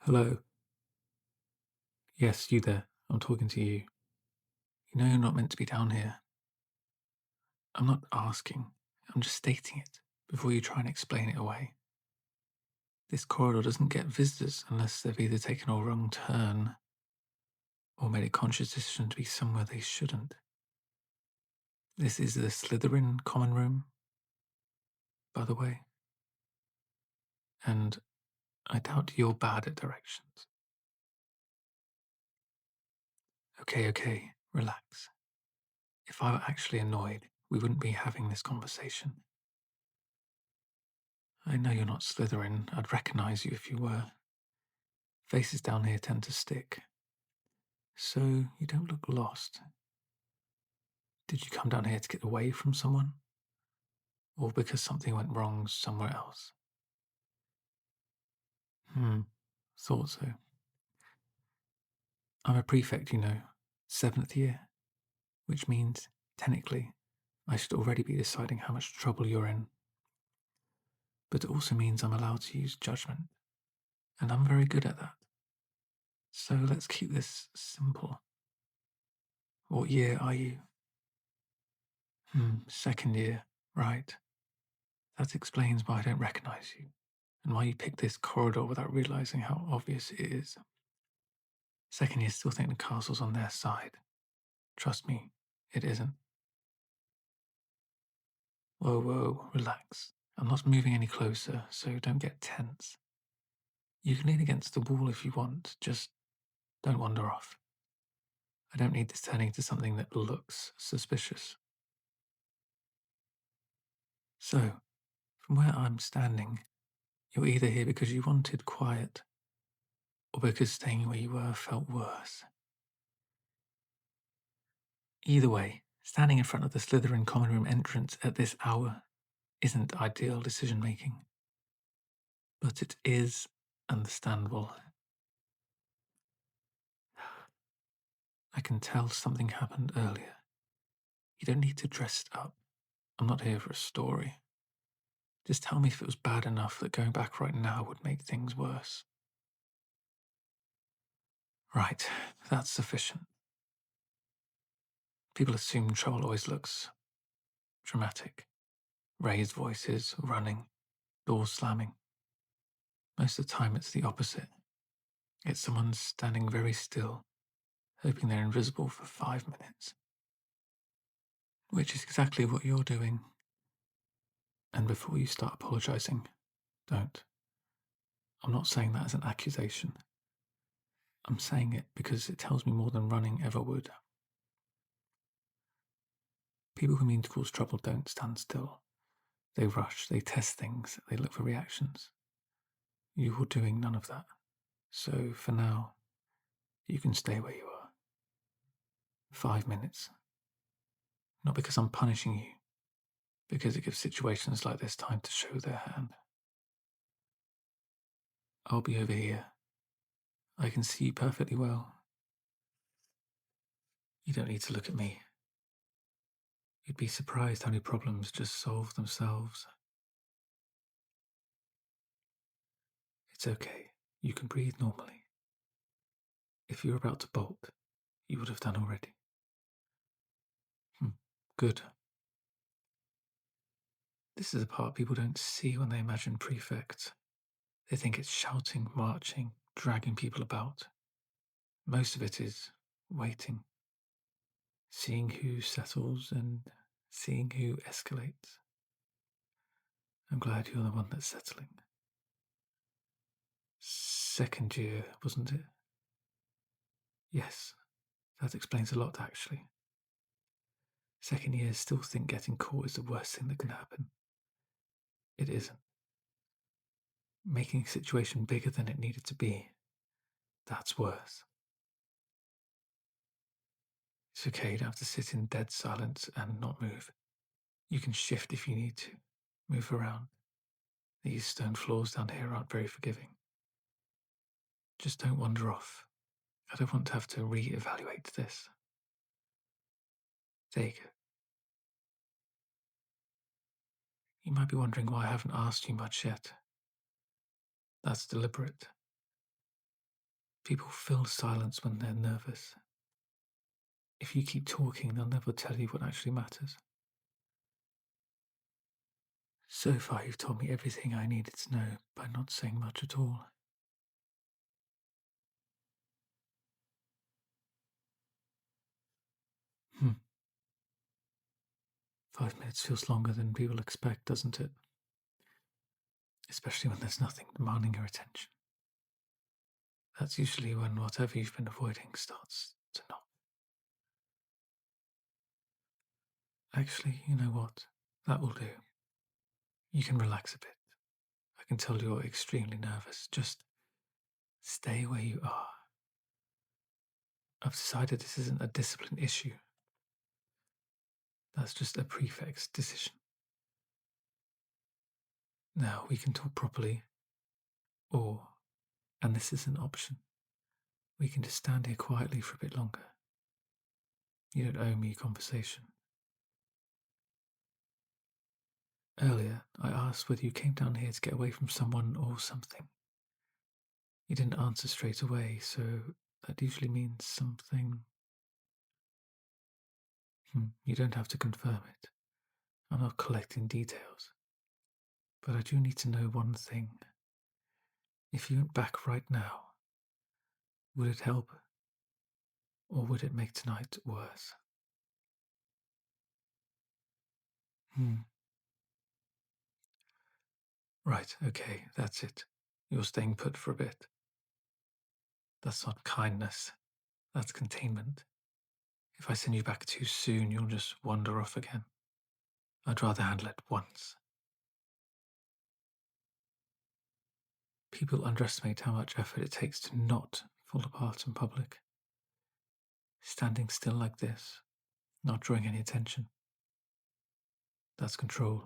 Hello. Yes, you there. I'm talking to you. You know you're not meant to be down here. I'm not asking. I'm just stating it before you try and explain it away. This corridor doesn't get visitors unless they've either taken a wrong turn or made a conscious decision to be somewhere they shouldn't. This is the Slytherin common room, by the way, and I doubt you're bad at directions. Okay, relax. If I were actually annoyed, we wouldn't be having this conversation. I know you're not Slytherin. I'd recognize you if you were. Faces down here tend to stick. So you don't look lost. Did you come down here to get away from someone? Or because something went wrong somewhere else? Thought so. I'm a prefect, 7th year, which means, technically, I should already be deciding how much trouble you're in. But it also means I'm allowed to use judgment, and I'm very good at that. So let's keep this simple. What year are you? 2nd year, right. That explains why I don't recognize you, and why you picked this corridor without realizing how obvious it is. 2nd years still think the castle's on their side. Trust me, it isn't. Whoa, relax. I'm not moving any closer, so don't get tense. You can lean against the wall if you want, just don't wander off. I don't need this turning into something that looks suspicious. So, from where I'm standing, you're either here because you wanted quiet, or because staying where you were felt worse. Either way, standing in front of the Slytherin common room entrance at this hour isn't ideal decision making. But it is understandable. I can tell something happened earlier. You don't need to dress it up. I'm not here for a story. Just tell me if it was bad enough that going back right now would make things worse. Right, that's sufficient. People assume trouble always looks dramatic. Raised voices, running, doors slamming. Most of the time it's the opposite. It's someone standing very still, hoping they're invisible for 5 minutes. Which is exactly what you're doing. And before you start apologizing, don't. I'm not saying that as an accusation. I'm saying it because it tells me more than running ever would. People who mean to cause trouble don't stand still. They rush, they test things, they look for reactions. You're doing none of that. So for now, you can stay where you are. 5 minutes. Not because I'm punishing you, because it gives situations like this time to show their hand. I'll be over here. I can see you perfectly well. You don't need to look at me. You'd be surprised how many problems just solve themselves. It's okay. You can breathe normally. If you were about to bolt, you would have done already. Good. This is the part people don't see when they imagine prefects. They think it's shouting, marching, dragging people about. Most of it is waiting, seeing who settles and seeing who escalates. I'm glad you're the one that's settling. 2nd year, wasn't it? Yes, that explains a lot, actually. 2nd years still think getting caught is the worst thing that can happen. It isn't. Making a situation bigger than it needed to be, that's worse. It's okay, you don't have to sit in dead silence and not move. You can shift if you need to, move around. These stone floors down here aren't very forgiving. Just don't wander off. I don't want to have to re-evaluate this. There you go. You might be wondering why I haven't asked you much yet. That's deliberate. People fill silence when they're nervous. If you keep talking, they'll never tell you what actually matters. So far, you've told me everything I needed to know by not saying much at all. 5 minutes feels longer than people expect, doesn't it? Especially when there's nothing demanding your attention. That's usually when whatever you've been avoiding starts to knock. Actually, you know what? That will do. You can relax a bit. I can tell you're extremely nervous. Just stay where you are. I've decided this isn't a discipline issue. That's just a prefect's decision. Now we can talk properly, or, and this is an option, we can just stand here quietly for a bit longer. You don't owe me a conversation. Earlier, I asked whether you came down here to get away from someone or something. You didn't answer straight away, so that usually means something. You don't have to confirm it. I'm not collecting details. But I do need to know one thing. If you went back right now, would it help? Or would it make tonight worse? Right, okay, that's it. You're staying put for a bit. That's not kindness. That's containment. If I send you back too soon, you'll just wander off again. I'd rather handle it once. People underestimate how much effort it takes to not fall apart in public. Standing still like this, not drawing any attention. That's control.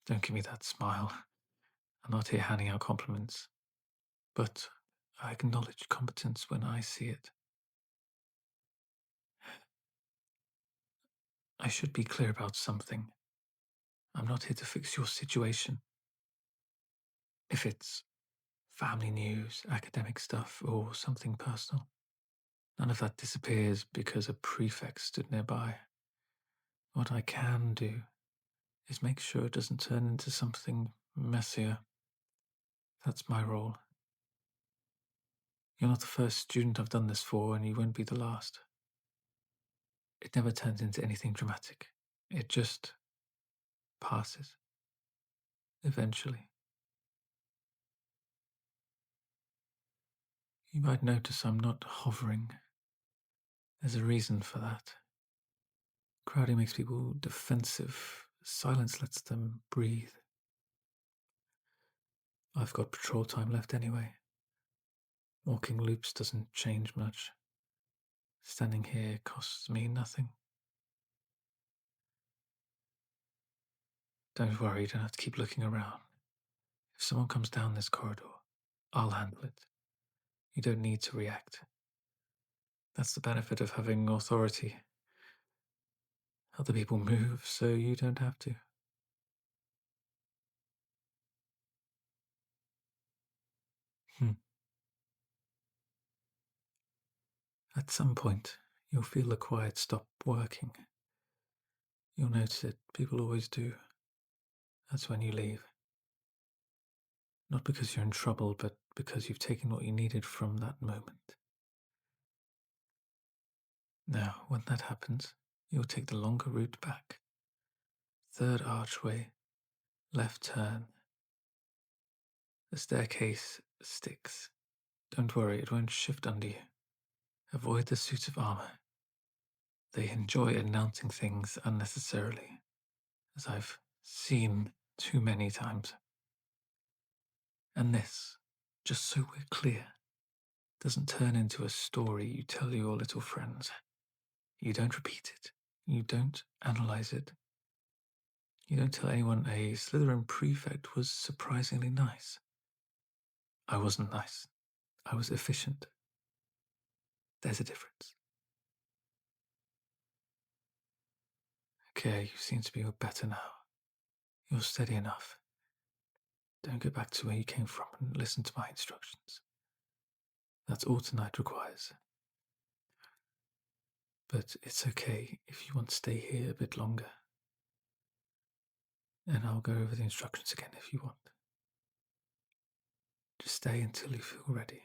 Don't give me that smile. I'm not here handing out compliments. But I acknowledge competence when I see it. I should be clear about something. I'm not here to fix your situation. If it's family news, academic stuff, or something personal, none of that disappears because a prefect stood nearby. What I can do is make sure it doesn't turn into something messier. That's my role. You're not the first student I've done this for, and you won't be the last. It never turns into anything dramatic. It just passes. Eventually. You might notice I'm not hovering. There's a reason for that. Crowding makes people defensive. Silence lets them breathe. I've got patrol time left anyway. Walking loops doesn't change much. Standing here costs me nothing. Don't worry, you don't have to keep looking around. If someone comes down this corridor, I'll handle it. You don't need to react. That's the benefit of having authority. Other people move, so you don't have to. At some point, you'll feel the quiet stop working. You'll notice it. People always do. That's when you leave. Not because you're in trouble, but because you've taken what you needed from that moment. Now, when that happens, you'll take the longer route back. Third archway, left turn. The staircase sticks. Don't worry, it won't shift under you. Avoid the suits of armor. They enjoy announcing things unnecessarily, as I've seen too many times. And this, just so we're clear, doesn't turn into a story you tell your little friends. You don't repeat it. You don't analyze it. You don't tell anyone a Slytherin Prefect was surprisingly nice. I wasn't nice. I was efficient. There's a difference. Okay, you seem to be better now. You're steady enough. Don't go back to where you came from and listen to my instructions. That's all tonight requires. But it's okay if you want to stay here a bit longer. And I'll go over the instructions again if you want. Just stay until you feel ready.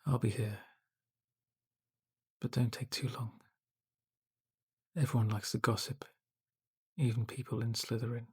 I'll be here. But don't take too long. Everyone likes to gossip, even people in Slytherin.